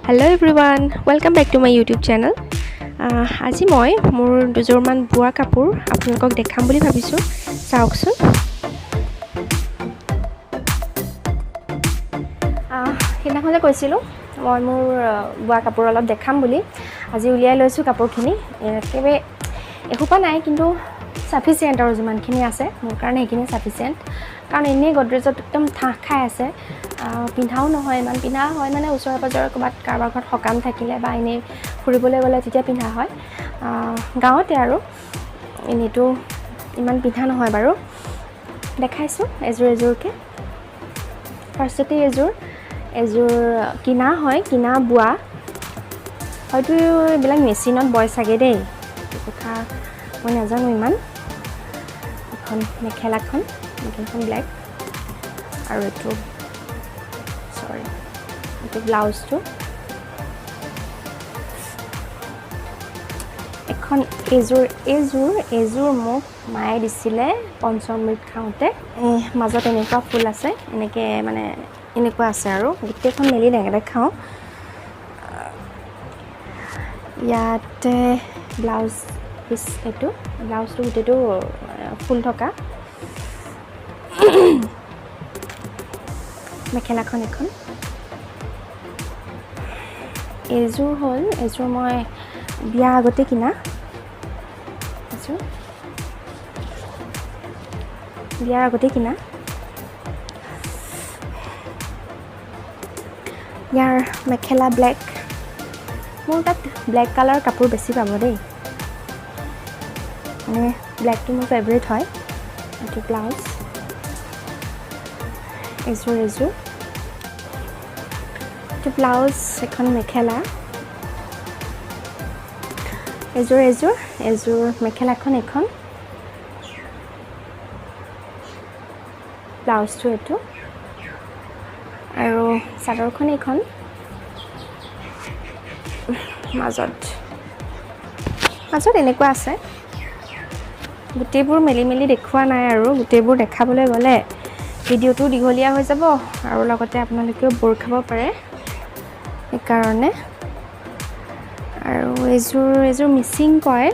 Hello everyone, welcome back to my YouTube channel. আজি মই মোৰ দুজোৰমান বোৱা কাপোৰ আপোনালোকক দেখাম বুলি ভাবিছো চাওকচোন সেইদিনাখনে কৈছিলো মই মোৰ বোৱা কাপোৰ অলপ দেখাম বুলি আজি উলিয়াই লৈছো কাপোৰখিনি একেবাৰে এখোপা নাই কিন্তু সাফিচিয়েন্ট আৰু যিমানখিনি আছে মোৰ কাৰণে এইখিনি সাফিচিয়েন্ট কাৰণ এনে গডৰেজত একদম ঠাহ খাই আছে পিন্ধাও নহয় ইমান পিন্ধা হয় মানে ওচৰৰ পাজৰৰ ক'বাত কাৰোবাৰ ঘৰত সকাম থাকিলে বা এনে ফুৰিবলৈ গ'লে তেতিয়া পিন্ধা হয় গাঁৱতে আৰু এনেটো ইমান পিন্ধা নহয় বাৰু দেখাইছো এজোৰকে ফাৰ্ষ্টতে এজোৰ কিনা হয় কিনা বোৱা হয়তো এইবিলাক মেচিনত বয় চাগে দেই কথা মই নাজানো ইমান এখন মেখেলাখন ব্লেক আৰু এইটো এইটো ব্লাউজটো এখন এজোৰ মোক মায়ে দিছিলে পঞ্চমৃত খাওঁতে মাজত এনেকুৱা ফুল আছে এনেকে মানে এনেকুৱা আছে আৰু গোটেইখন মেলি দেখাওঁ ইয়াতে ব্লাউজ পিচ এইটো ব্লাউজটো গোটেইটো ফুল থকা মেখেলাখন এখন এজোৰ মই বিয়া আগতে কিনা বিয়াৰ আগতে কিনা ইয়াৰ মেখেলা ব্লেক মোৰ তাত ব্লেক কালাৰ কাপোৰ বেছি পাব দেই মানে ব্লেকটো মোৰ ফেভৰেট হয় এইটো ব্লাউজ এজোৰ এইটো ব্লাউজ এখন মেখেলা এজোৰ মেখেলাখন এখন ব্লাউজটো এইটো আৰু চাদৰখন এখন মাজত এনেকুৱা আছে গোটেইবোৰ মেলি দেখুৱা নাই আৰু গোটেইবোৰ দেখাবলৈ গ'লে ভিডিঅ'টো দীঘলীয়া হৈ যাব আৰু লগতে আপোনালোকেও বৰ খাব পাৰে সেইকাৰণে আৰু এজোৰ মিচিং কয়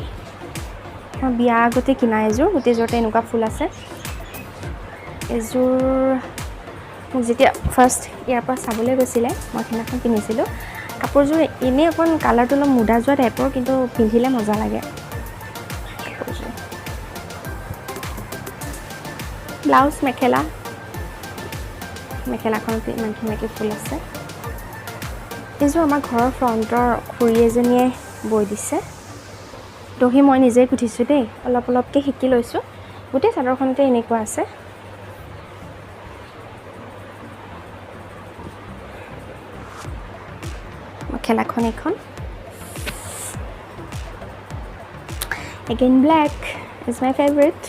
মই বিয়া আগতে কিনা গোটেইযোৰতে এনেকুৱা ফুল আছে এজোৰ মোক যেতিয়া ফাৰ্ষ্ট ইয়াৰ পৰা চাবলৈ গৈছিলে মই সেইদিনাখন কিনিছিলোঁ কাপোৰযোৰ এনেই অকণ কালাৰটো অলপ মুদা যোৱা টাইপৰ কিন্তু পিন্ধিলে মজা লাগে কাপোৰযোৰ ব্লাউজ মেখেলাখনত ইমানখিনিলৈকে ফুল আছে এইযোৰ আমাৰ ঘৰৰ ফ্ৰণ্টৰ খুৰী এজনীয়ে বৈ দিছে দহি মই নিজেই গুঠিছোঁ দেই অলপকৈ শিকি লৈছোঁ গোটেই চাদৰখনতে এনেকুৱা আছে মেখেলাখন এখন again black is my favorite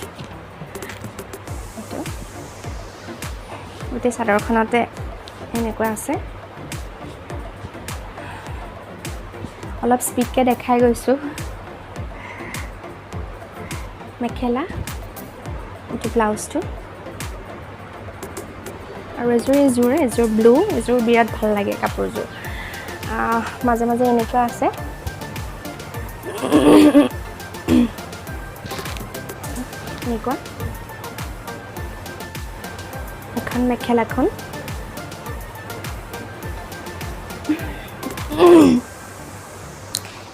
গোটেই চাদৰখনতে এনেকুৱা আছে অলপ স্পীডকৈ দেখাই গৈছোঁ মেখেলা এইটো ব্লাউজটো আৰু এজোৰ ব্লু এজোৰ বিৰাট ভাল লাগে কাপোৰযোৰ মাজে এনেকুৱা আছে এনেকুৱা এখন মেখেলাখন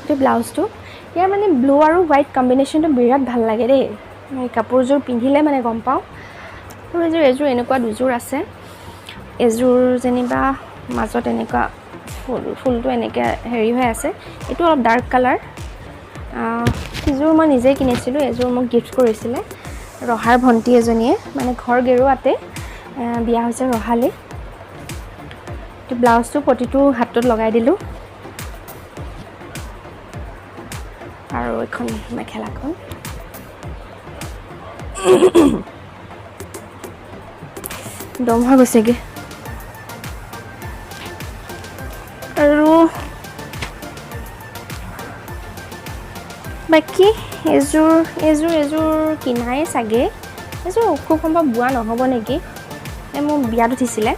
এইটো ব্লাউজটো ইয়াৰ মানে ব্লু আৰু হোৱাইট কম্বিনেশ্যনটো বিৰাট ভাল লাগে দেই এই কাপোৰযোৰ পিন্ধিলে মানে গম পাওঁ আৰু এজোৰ এনেকুৱা দুযোৰ আছে এজোৰ যেনিবা মাজত এনেকুৱা ফুলটো এনেকৈ হেৰি হৈ আছে এইটো অলপ ডাৰ্ক কালাৰ এজোৰ মই নিজেই কিনিছিলোঁ এজোৰ মোক গিফ্ট কৰিছিলে ৰহাৰ ভণ্টি এজনীয়ে মানে ঘৰ গেৰুৱাতে বিয়া হৈছে ৰহালে এইটো ব্লাউজটো প্ৰতিটো হাতত লগাই দিলোঁ আৰু এখন মেখেলাখন দম হৈ গৈছেগৈ আৰু বাকী এজোৰ কিনাই চাগে এজোৰ খুব সম্ভৱ বোৱা নহ'ব নেকি মোৰ বিয়াত উঠিছিলে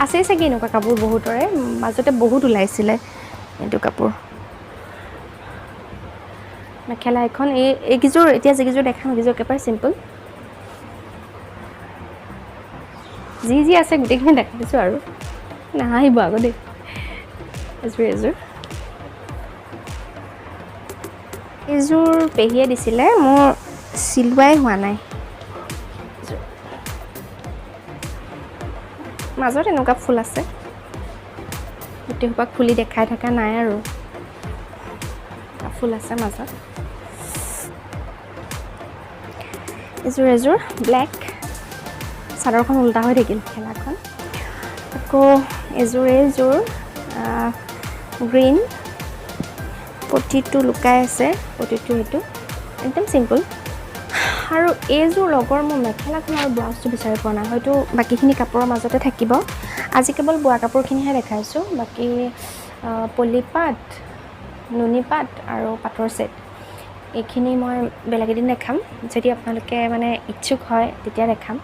আছেই চাগে এনেকুৱা কাপোৰ বহুতৰে, মাজতে বহুত ওলাইছিলে এইটো কাপোৰ। মেখেলা এখন এইকেইযোৰ এতিয়া যিকেইযোৰ দেখাম সেইকেইযোৰ একেবাৰে চিম্পল। যি আছে গোটেইখিনি দেখাইছোঁ আৰু নাহাঁহিব আকৌ দেই। এইযোৰ পেহীয়ে দিছিলে, মোৰ চিলোৱাই হোৱা নাই। মাজত এনেকুৱা ফুল আছে, গোটেইসোপা খুলি দেখাই থকা নাই আৰু ফুল আছে মাজত। এযোৰ ব্লেক, চাদৰখন উল্টা হৈ থাকিল খেলাখন। আকৌ এইযোৰ গ্ৰীণ, পটিটো লুকাই আছে, পটিটো এইটো একদম চিম্পল। আৰু এইযোৰ লগৰ মোৰ মেখেলাখন আৰু ব্লাউজটো বিচাৰি পোৱা নাই, হয়তো বাকীখিনি কাপোৰৰ মাজতে থাকিব। আজি কেৱল বোৱা কাপোৰখিনিহে দেখাইছোঁ, বাকী পলিপাট, নুনী পাট আৰু পাটৰ ছেট এইখিনি মই বেলেগ এদিন দেখাম। যদি আপোনালোকে মানে ইচ্ছুক হয় তেতিয়া দেখাম।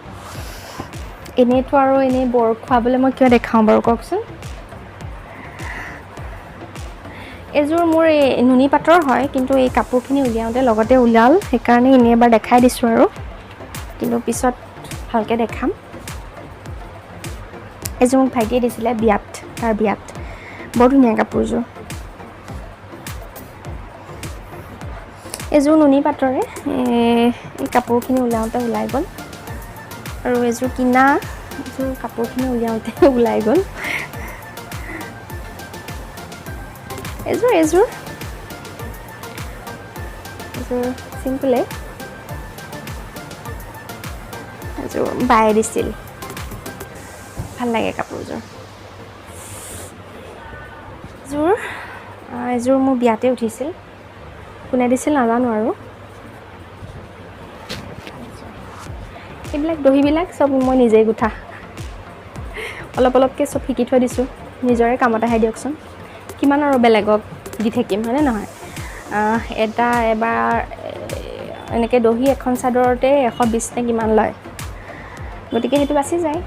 এনেইতো আৰু এনেই বৰ খুৱাবলৈ মই কিয় দেখাওঁ বাৰু কওকচোন। এইযোৰ মোৰ এই নুনী পাটৰ হয়, কিন্তু এই কাপোৰখিনি উলিয়াওঁতে লগতে ওলাল, সেইকাৰণে এনেই এবাৰ দেখাই দিছোঁ আৰু, কিন্তু পিছত ভালকৈ দেখাম। এইযোৰ মোক ভাইটিয়ে দিছিলে বিয়াত, তাৰ বিয়াত। বৰ ধুনীয়া কাপোৰযোৰ। এইযোৰ নুনী পাটৰে, এই কাপোৰখিনি ওলাওঁতে ওলাই গ'ল। আৰু এইযোৰ কিনা, এইযোৰ কাপোৰখিনি উলিয়াওঁতে ওলাই গ'ল। এইযোৰ চিম্পলে, এইযোৰ বায়ে দিছিল, ভাল লাগে কাপোৰযোৰ। এইযোৰ মোৰ বিয়াতে উঠিছিল, কোনে দিছিল নাজানো আৰু। এইবিলাক দহিবিলাক চব মই নিজেই গুঠা, অলপ অলপকৈ চব শিকি থৈ দিছোঁ, নিজৰে কামত আহে দিয়কচোন। কিমান আৰু বেলেগক দি থাকিম, হয়নে নহয়? এবাৰ এনেকৈ দহি এখন চাদৰতে 120 নে কিমান লয়, গতিকে সেইটো বাচি যায়।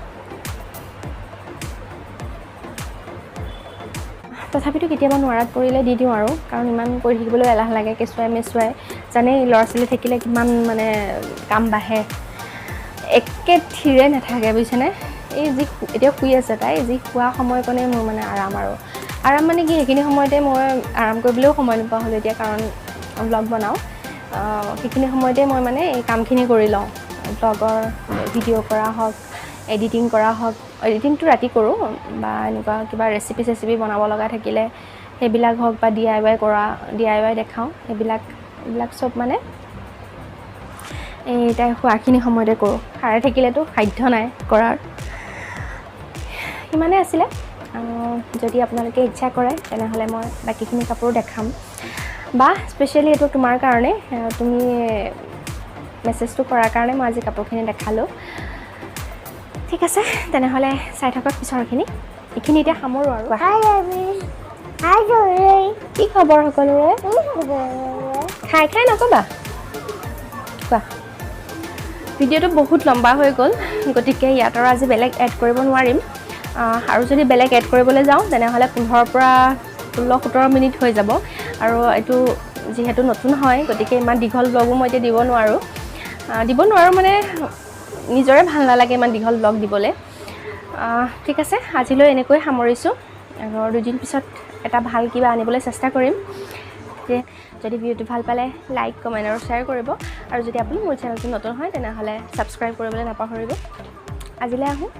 তথাপিতো কেতিয়াবা নোৱাৰাত পৰিলে দি দিওঁ আৰু, কাৰণ ইমান কৰি থাকিবলৈ এলাহ লাগে, কেঁচুৱাই মেচুৱাই জানেই, ল'ৰা ছোৱালী থাকিলে কিমান মানে কাম বাঢ়ে, একে থিৰে নাথাকে বুজিছেনে। এই যি এতিয়া শুই আছে তাই, যি শোৱা সময়কণেই মোৰ মানে আৰাম মানে কি, সেইখিনি সময়তে মই আৰাম কৰিবলৈও সময় নোপোৱা হ'লোঁ এতিয়া, কাৰণ ব্লগ বনাওঁ। সেইখিনি সময়তে মই মানে এই কামখিনি কৰি লওঁ, ব্লগৰ ভিডিঅ' কৰা হওক, এডিটিং কৰা হওক। এডিটিংটো ৰাতি কৰোঁ, বা এনেকুৱা কিবা ৰেচিপি বনাব লগা থাকিলে সেইবিলাক হওক, বা DIY দেখাওঁ, এইবিলাক চব মানে এই তাই শোৱাখিনি সময়তে কৰোঁ। সাৰে থাকিলেতো সাধ্য নাই কৰাৰ। সিমানেই আছিলে। যদি আপোনালোকে ইচ্ছা কৰে তেনেহ'লে মই বাকীখিনি কাপোৰ দেখাম, বা স্পেচিয়েলি এইটো তোমাৰ কাৰণে, তুমি মেছেজটো কৰাৰ কাৰণে মই আজি কাপোৰখিনি দেখালোঁ। ঠিক আছে, তেনেহ'লে চাই থাকক পিছৰখিনি। এইখিনি এতিয়া সামৰোঁ আৰু। কি খবৰ সকলোৰে? খাই নক'বা, কোৱা। ভিডিঅ'টো বহুত লম্বা হৈ গ'ল, গতিকে ইয়াত আৰু আজি বেলেগ এড কৰিব নোৱাৰিম। আৰু যদি বেলেগ এড কৰিবলৈ যাওঁ তেনেহ'লে 15 পৰা 16-17 মিনিট হৈ যাব। আৰু এইটো যিহেতু নতুন হয়, গতিকে ইমান দীঘল ব্লগো মই এতিয়া দিব নোৱাৰোঁ মানে নিজৰে ভাল নালাগে ইমান দীঘল ব্লগ দিবলৈ। ঠিক আছে, আজিলৈ এনেকৈ সামৰিছোঁ। আৰু 2 দিন পিছত এটা ভাল কিবা আনিবলৈ চেষ্টা কৰিম। যদি ভিডিঅ'টো ভাল পালে লাইক, কমেণ্ট আৰু শ্বেয়াৰ কৰিব। আৰু যদি আপুনি মোৰ চেনেলটো নতুন হয় তেনেহ'লে ছাবস্ক্ৰাইব কৰিবলৈ নাপাহৰিব। আজিলৈ আহোঁ।